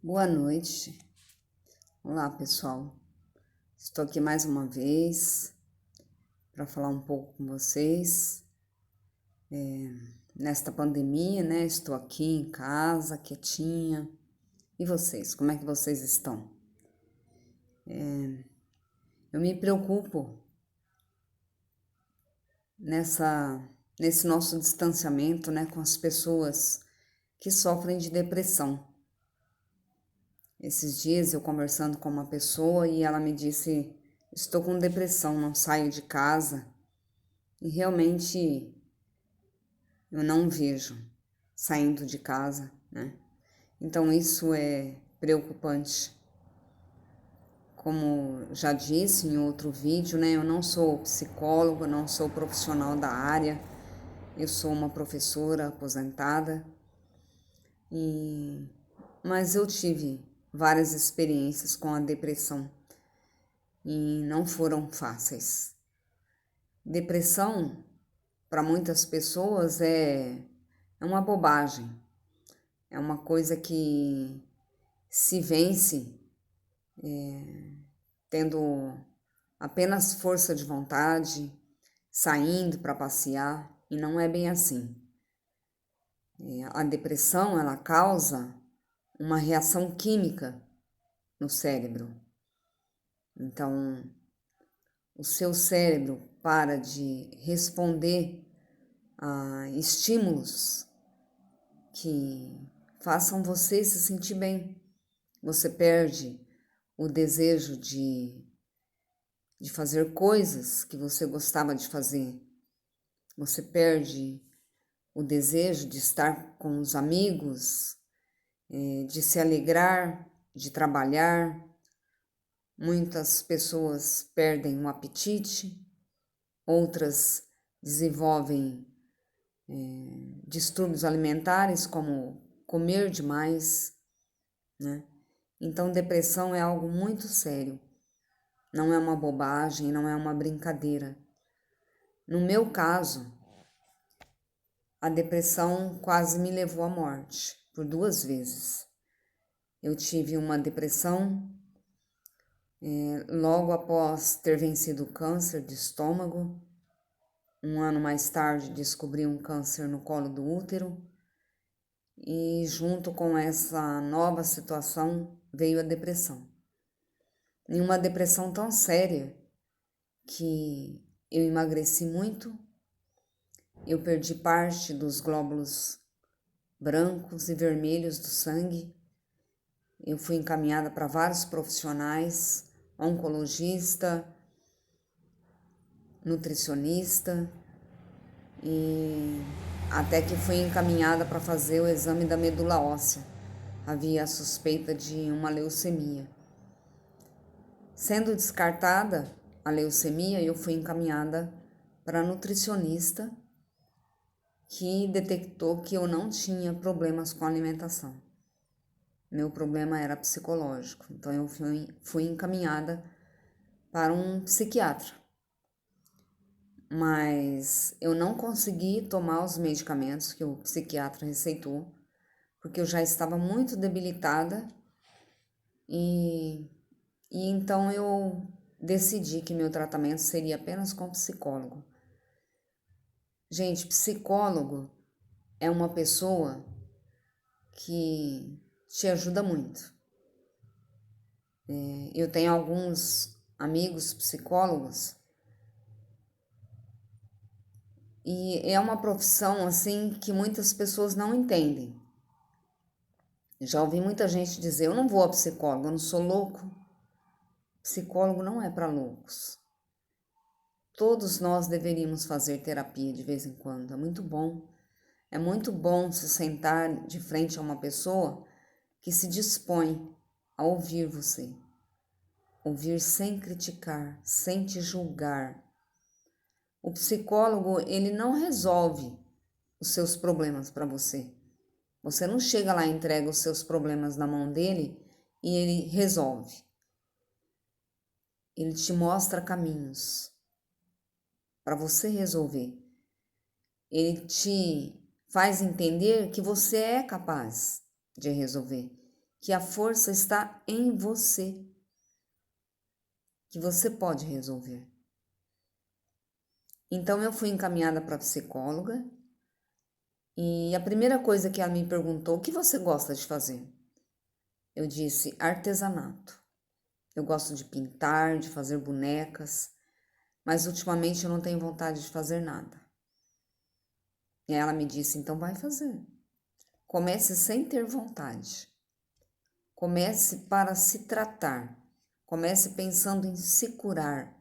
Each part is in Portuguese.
Boa noite. Olá, pessoal. Estou aqui mais uma vez para falar um pouco com vocês. Nesta pandemia, né? Estou aqui em casa, quietinha. E vocês? Como é que vocês estão? Eu me preocupo nesse nosso distanciamento, né? Com as pessoas que sofrem de depressão. Esses dias eu conversando com uma pessoa e ela me disse: estou com depressão, não saio de casa. E realmente eu não vejo saindo de casa, né? Então isso é preocupante. Como já disse em outro vídeo, né? Eu não sou psicóloga, não sou profissional da área. Eu sou uma professora aposentada. Mas eu tive várias experiências com a depressão e não foram fáceis. Depressão, para muitas pessoas, é uma bobagem. É uma coisa que se vence tendo apenas força de vontade, saindo para passear, e não é bem assim. A depressão, ela causa uma reação química no cérebro. Então, o seu cérebro para de responder a estímulos que façam você se sentir bem. Você perde o desejo de fazer coisas que você gostava de fazer. Você perde o desejo de estar com os amigos, de se alegrar, de trabalhar. Muitas pessoas perdem o apetite, outras desenvolvem distúrbios alimentares, como comer demais, né? Então, depressão é algo muito sério. Não é uma bobagem, não é uma brincadeira. No meu caso, a depressão quase me levou à morte por 2 vezes. Eu tive uma depressão logo após ter vencido o câncer de estômago. 1 ano mais tarde, descobri um câncer no colo do útero. E junto com essa nova situação veio a depressão. E uma depressão tão séria que eu emagreci muito, eu perdi parte dos glóbulos brancos e vermelhos do sangue. Eu fui encaminhada para vários profissionais, oncologista, nutricionista, e até que fui encaminhada para fazer o exame da medula óssea. Havia a suspeita de uma leucemia. Sendo descartada a leucemia, eu fui encaminhada para a nutricionista, que detectou que eu não tinha problemas com alimentação. Meu problema era psicológico, então eu fui encaminhada para um psiquiatra. Mas eu não consegui tomar os medicamentos que o psiquiatra receitou, porque eu já estava muito debilitada e então eu decidi que meu tratamento seria apenas com psicólogo. Gente, psicólogo é uma pessoa que te ajuda muito. Eu tenho alguns amigos psicólogos e é uma profissão assim que muitas pessoas não entendem. Já ouvi muita gente dizer: eu não vou a psicólogo, eu não sou louco. Psicólogo não é para loucos. Todos nós deveríamos fazer terapia de vez em quando, é muito bom. É muito bom se sentar de frente a uma pessoa que se dispõe a ouvir você. Ouvir sem criticar, sem te julgar. O psicólogo, ele não resolve os seus problemas para você. Você não chega lá e entrega os seus problemas na mão dele e ele resolve. Ele te mostra caminhos para você resolver. Ele te faz entender que você é capaz de resolver que a força está em você, que você pode resolver. Então eu fui encaminhada para a psicóloga e a primeira coisa que ela me perguntou: o que você gosta de fazer? Eu disse: artesanato. Eu gosto de pintar, de fazer bonecas, mas ultimamente eu não tenho vontade de fazer nada. E ela me disse: então vai fazer. Comece sem ter vontade. Comece para se tratar. Comece pensando em se curar.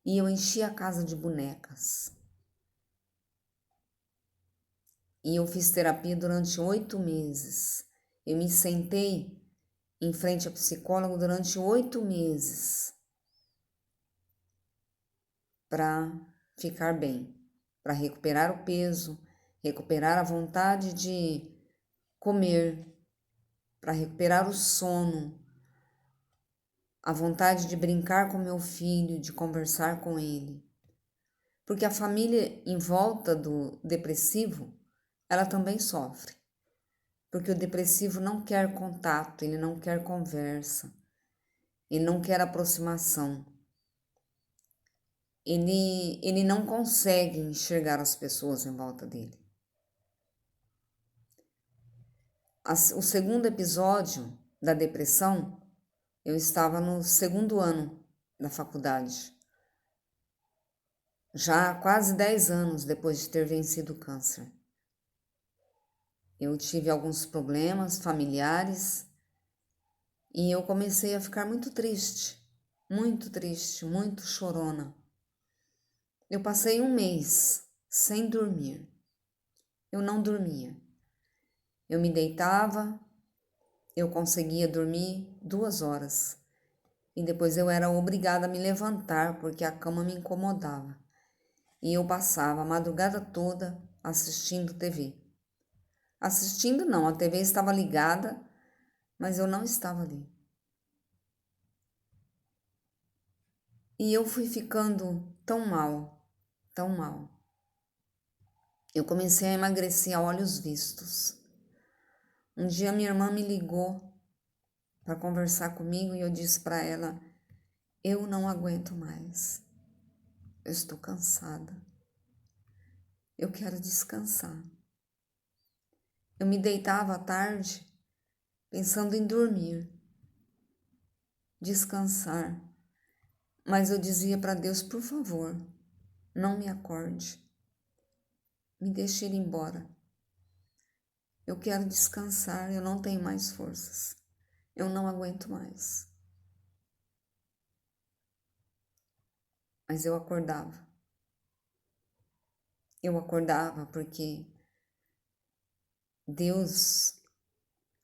E eu enchi a casa de bonecas. E eu fiz terapia durante 8 meses. Eu me sentei em frente ao psicólogo durante 8 meses para ficar bem, para recuperar o peso, recuperar a vontade de comer, para recuperar o sono, a vontade de brincar com meu filho, de conversar com ele. Porque a família em volta do depressivo, ela também sofre. Porque o depressivo não quer contato, ele não quer conversa, ele não quer aproximação. Ele não consegue enxergar as pessoas em volta dele. O segundo episódio da depressão, eu estava no segundo ano da faculdade, já há quase 10 anos depois de ter vencido o câncer. Eu tive alguns problemas familiares e eu comecei a ficar muito triste, muito chorona. Eu passei um mês sem dormir. Eu não dormia. Eu me deitava, eu conseguia dormir 2 horas e depois eu era obrigada a me levantar porque a cama me incomodava. E eu passava a madrugada toda assistindo TV. Assistindo não, a TV estava ligada, mas eu não estava ali. E eu fui ficando tão mal, tão mal. Eu comecei a emagrecer a olhos vistos. Um dia minha irmã me ligou para conversar comigo e eu disse para ela: eu não aguento mais. Eu estou cansada. Eu quero descansar. Eu me deitava à tarde pensando em dormir, descansar. Mas eu dizia para Deus: por favor, não me acorde. Me deixe ir embora. Eu quero descansar, eu não tenho mais forças. Eu não aguento mais. Mas eu acordava. Eu acordava porque Deus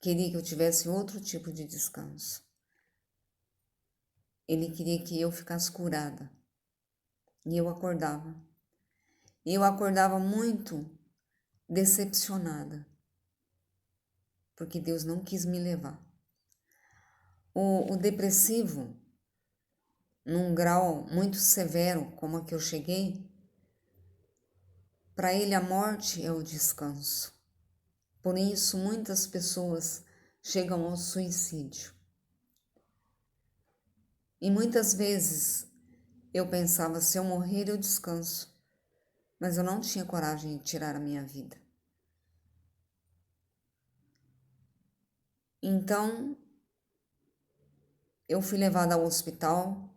queria que eu tivesse outro tipo de descanso. Ele queria que eu ficasse curada. E eu acordava. E eu acordava muito decepcionada, porque Deus não quis me levar. O depressivo, num grau muito severo como a que eu cheguei, para ele a morte é o descanso. Por isso muitas pessoas chegam ao suicídio. E muitas vezes eu pensava: se eu morrer eu descanso, mas eu não tinha coragem de tirar a minha vida. Então eu fui levada ao hospital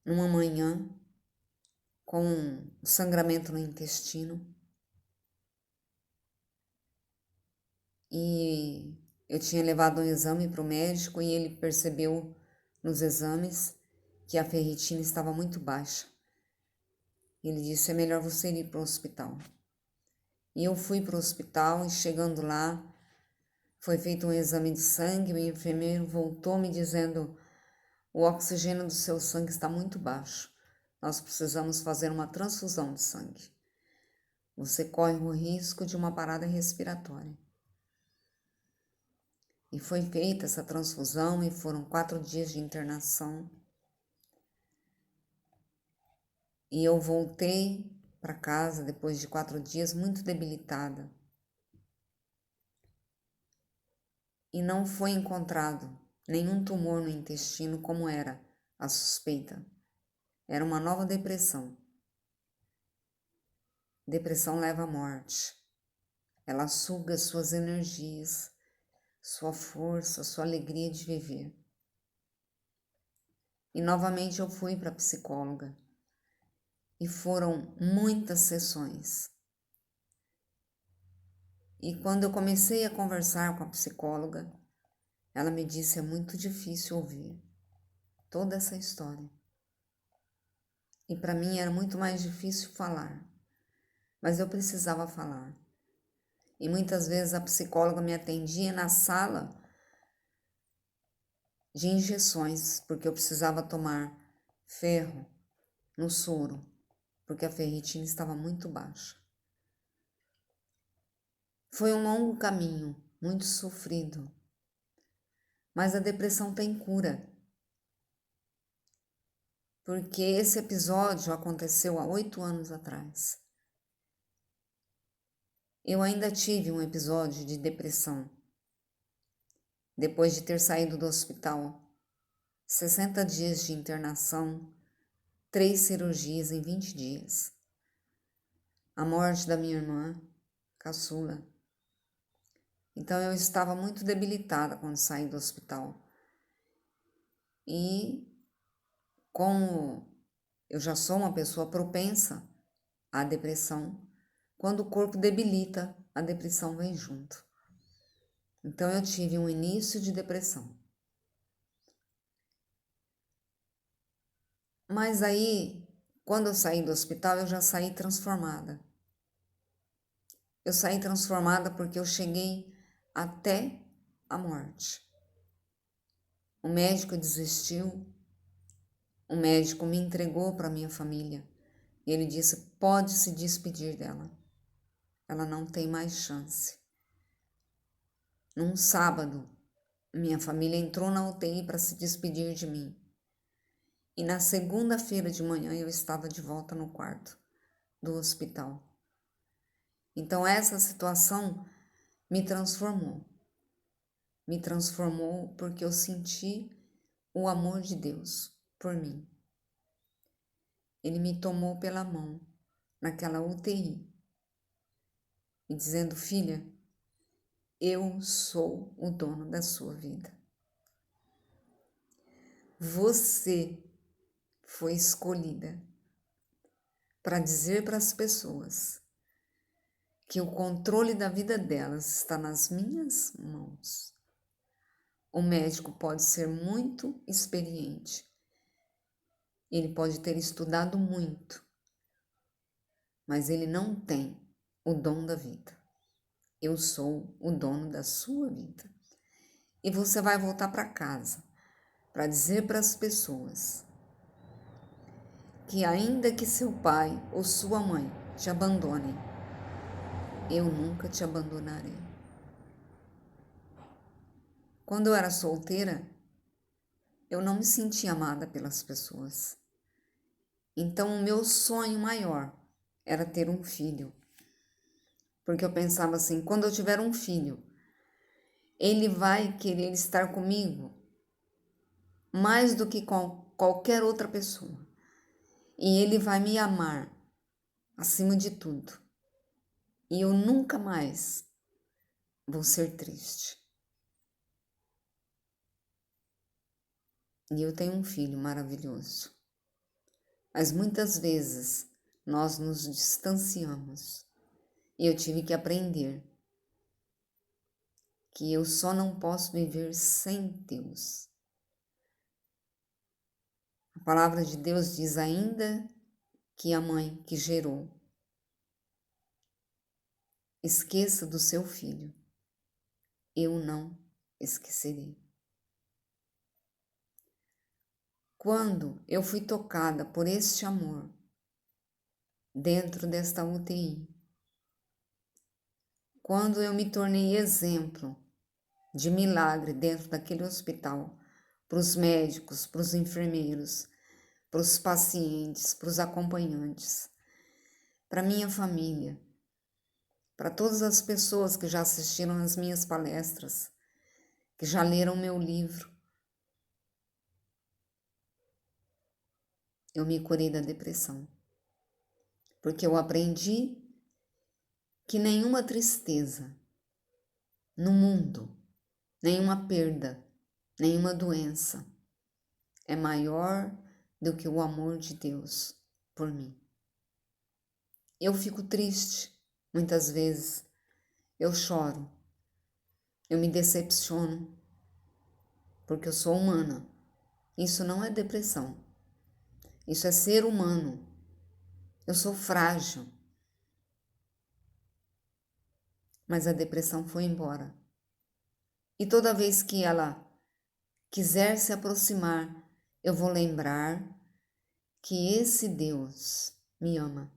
numa manhã com sangramento no intestino e eu tinha levado um exame para o médico e ele percebeu nos exames que a ferritina estava muito baixa. Ele disse: é melhor você ir para o hospital. E eu fui para o hospital e chegando lá, foi feito um exame de sangue, o enfermeiro voltou me dizendo: o oxigênio do seu sangue está muito baixo. Nós precisamos fazer uma transfusão de sangue. Você corre o risco de uma parada respiratória. E foi feita essa transfusão e foram 4 dias de internação. E eu voltei para casa depois de 4 dias muito debilitada. e não foi encontrado nenhum tumor no intestino como era a suspeita. Era uma nova depressão. Depressão leva à morte. Ela suga suas energias, sua força, sua alegria de viver. E novamente eu fui para a psicóloga. E foram muitas sessões. E quando eu comecei a conversar com a psicóloga, ela me disse: é muito difícil ouvir toda essa história. E para mim era muito mais difícil falar, mas eu precisava falar. E muitas vezes a psicóloga me atendia na sala de injeções, porque eu precisava tomar ferro no soro, porque a ferritina estava muito baixa. Foi um longo caminho, muito sofrido, mas a depressão tem cura. Porque esse episódio aconteceu há 8 anos atrás. Eu ainda tive um episódio de depressão. Depois de ter saído do hospital, 60 dias de internação, 3 cirurgias em 20 dias. A morte da minha irmã, caçula. Então eu estava muito debilitada quando saí do hospital. E como eu já sou uma pessoa propensa à depressão, quando o corpo debilita, a depressão vem junto. Então eu tive um início de depressão. Mas aí, quando eu saí do hospital, eu já saí transformada. Eu saí transformada porque eu cheguei até a morte. O médico desistiu, o médico me entregou para minha família e ele disse: pode se despedir dela. Ela não tem mais chance. Num sábado, minha família entrou na UTI para se despedir de mim. E na segunda-feira de manhã eu estava de volta no quarto do hospital. Então essa situação me transformou. Me transformou porque eu senti o amor de Deus por mim. Ele me tomou pela mão naquela UTI e dizendo: filha, eu sou o dono da sua vida. Você foi escolhida para dizer para as pessoas que o controle da vida delas está nas minhas mãos. O médico pode ser muito experiente, ele pode ter estudado muito, mas ele não tem o dom da vida. Eu sou o dono da sua vida. E você vai voltar para casa para dizer para as pessoas que ainda que seu pai ou sua mãe te abandonem, eu nunca te abandonarei. Quando eu era solteira, eu não me sentia amada pelas pessoas. Então o meu sonho maior era ter um filho. Porque eu pensava assim, quando eu tiver um filho, ele vai querer estar comigo mais do que com qualquer outra pessoa. E ele vai me amar acima de tudo. E eu nunca mais vou ser triste. E eu tenho um filho maravilhoso. Mas muitas vezes nós nos distanciamos. E eu tive que aprender que eu só não posso viver sem Deus. A palavra de Deus diz: ainda que a mãe que gerou esqueça do seu filho, eu não esquecerei. Quando eu fui tocada por este amor dentro desta UTI, quando eu me tornei exemplo de milagre dentro daquele hospital, para os médicos, para os enfermeiros, para os pacientes, para os acompanhantes, para minha família, para todas as pessoas que já assistiram às minhas palestras, que já leram meu livro. Eu me curei da depressão, porque eu aprendi que nenhuma tristeza no mundo, nenhuma perda, nenhuma doença é maior do que o amor de Deus por mim. Eu fico triste, muitas vezes, eu choro, eu me decepciono, porque eu sou humana. Isso não é depressão, isso é ser humano. Eu sou frágil, mas a depressão foi embora. E toda vez que ela quiser se aproximar, eu vou lembrar que esse Deus me ama.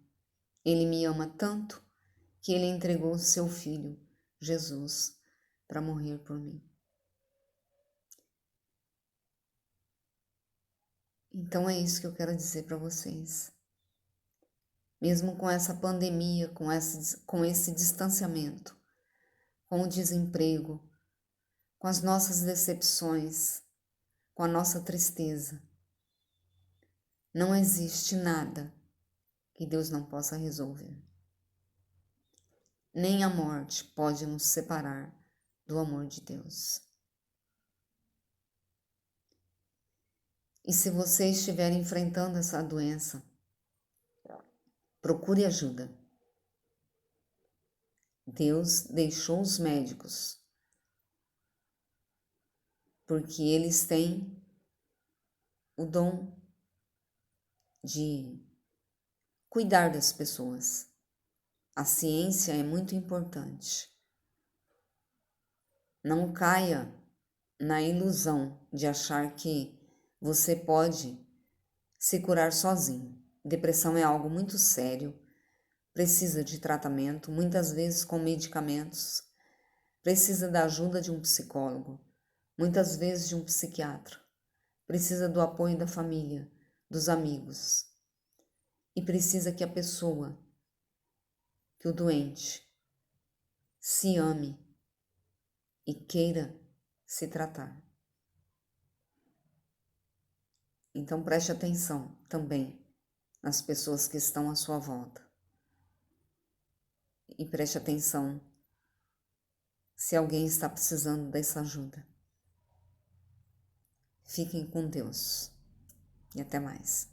Ele me ama tanto que ele entregou seu filho, Jesus, para morrer por mim. Então é isso que eu quero dizer para vocês. Mesmo com essa pandemia, com esse distanciamento, com o desemprego, com as nossas decepções, com a nossa tristeza, não existe nada que Deus não possa resolver. Nem a morte pode nos separar do amor de Deus. E se você estiver enfrentando essa doença, procure ajuda. Deus deixou os médicos, porque eles têm o dom de cuidar das pessoas. A ciência é muito importante. Não caia na ilusão de achar que você pode se curar sozinho. Depressão é algo muito sério, precisa de tratamento, muitas vezes com medicamentos, precisa da ajuda de um psicólogo, muitas vezes de um psiquiatra, precisa do apoio da família, dos amigos, e precisa que a pessoa, que o doente, se ame e queira se tratar. Então preste atenção também nas pessoas que estão à sua volta. E preste atenção se alguém está precisando dessa ajuda. Fiquem com Deus e até mais.